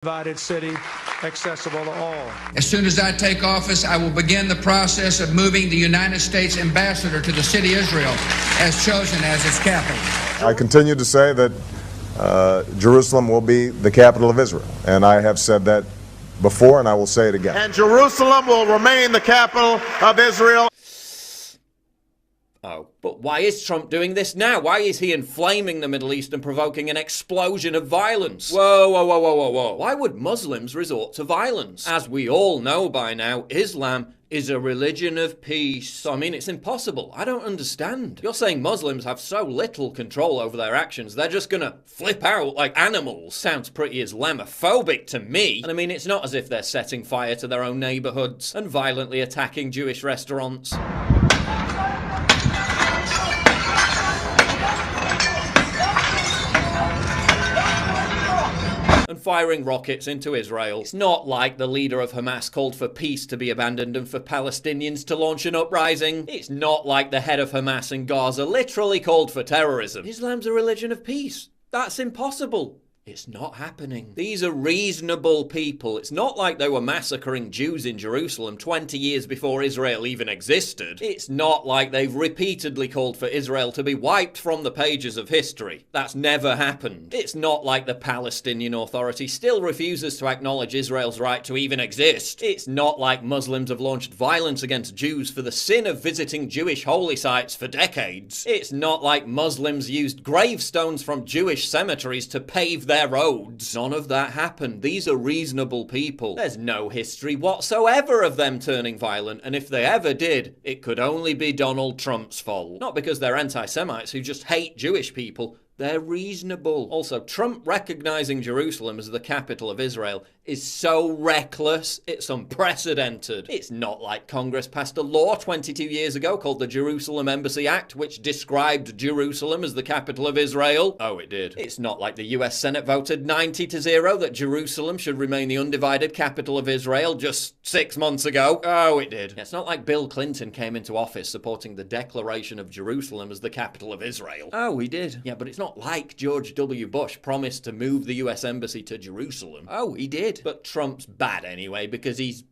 Divided city, accessible to all. As soon as I take office, I will begin the process of moving the United States ambassador to the city of Israel, as chosen as its capital. I continue to say that Jerusalem will be the capital of Israel, and I have said that before, and I will say it again. And Jerusalem will remain the capital of Israel. Oh, but why is Trump doing this now? Why is he inflaming the Middle East and provoking an explosion of violence? Whoa. Why would Muslims resort to violence? As we all know by now, Islam is a religion of peace. I mean, it's impossible. I don't understand. You're saying Muslims have so little control over their actions, they're just gonna flip out like animals. Sounds pretty Islamophobic to me. And I mean, it's not as if they're setting fire to their own neighborhoods and violently attacking Jewish restaurants. And firing rockets into Israel. It's not like the leader of Hamas called for peace to be abandoned and for Palestinians to launch an uprising. It's not like the head of Hamas in Gaza literally called for terrorism. Islam's a religion of peace. That's impossible. It's not happening. These are reasonable people. It's not like they were massacring Jews in Jerusalem 20 years before Israel even existed. It's not like they've repeatedly called for Israel to be wiped from the pages of history. That's never happened. It's not like the Palestinian Authority still refuses to acknowledge Israel's right to even exist. It's not like Muslims have launched violence against Jews for the sin of visiting Jewish holy sites for decades. It's not like Muslims used gravestones from Jewish cemeteries to pave their roads. None of that happened. These are reasonable people. There's no history whatsoever of them turning violent, and if they ever did, it could only be Donald Trump's fault. Not because they're anti-Semites who just hate Jewish people. They're reasonable. Also, Trump recognizing Jerusalem as the capital of Israel is so reckless, it's unprecedented. It's not like Congress passed a law 22 years ago called the Jerusalem Embassy Act, which described Jerusalem as the capital of Israel. Oh, it did. It's not like the US Senate voted 90-0 that Jerusalem should remain the undivided capital of Israel just 6 months ago. Oh, it did. It's not like Bill Clinton came into office supporting the declaration of Jerusalem as the capital of Israel. Oh, he did. Yeah, but it's not like George W. Bush promised to move the US Embassy to Jerusalem. Oh, he did. But Trump's bad anyway because he's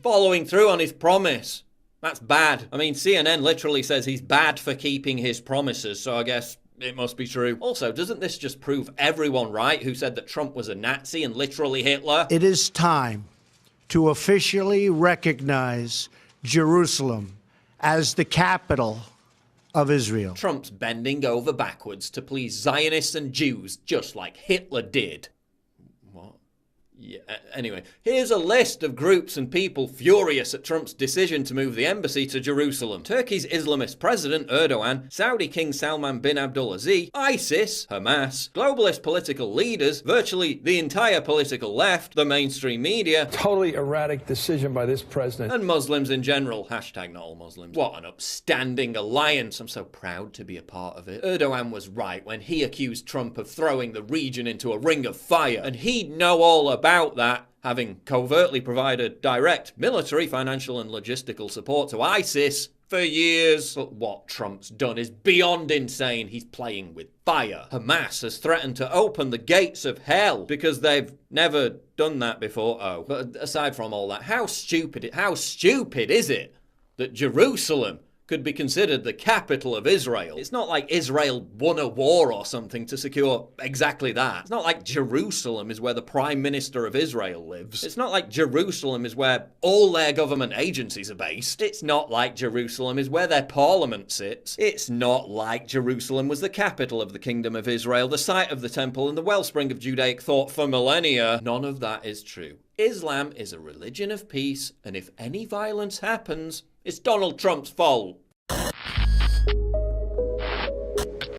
following through on his promise. That's bad. I mean, CNN literally says he's bad for keeping his promises, so I guess it must be true. Also, doesn't this just prove everyone right who said that Trump was a Nazi and literally Hitler? It is time to officially recognize Jerusalem as the capital of Israel. Trump's bending over backwards to please Zionists and Jews, just like Hitler did. What? Yeah, anyway, here's a list of groups and people furious at Trump's decision to move the embassy to Jerusalem. Turkey's Islamist president Erdogan, Saudi King Salman bin Abdulaziz, ISIS, Hamas, globalist political leaders, virtually the entire political left, the mainstream media, totally erratic decision by this president, and Muslims in general. Hashtag not all Muslims. What an upstanding alliance. I'm so proud to be a part of it. Erdogan was right when he accused Trump of throwing the region into a ring of fire, and he'd know all about that, having covertly provided direct military, financial and logistical support to ISIS for years. But what Trump's done is beyond insane. He's playing with fire. Hamas has threatened to open the gates of hell because they've never done that before. Oh, but aside from all that, how stupid is it that Jerusalem could be considered the capital of Israel? It's not like Israel won a war or something to secure exactly that. It's not like Jerusalem is where the Prime Minister of Israel lives. It's not like Jerusalem is where all their government agencies are based. It's not like Jerusalem is where their parliament sits. It's not like Jerusalem was the capital of the Kingdom of Israel, the site of the temple and the wellspring of Judaic thought for millennia. None of that is true. Islam is a religion of peace, and if any violence happens, it's Donald Trump's fault.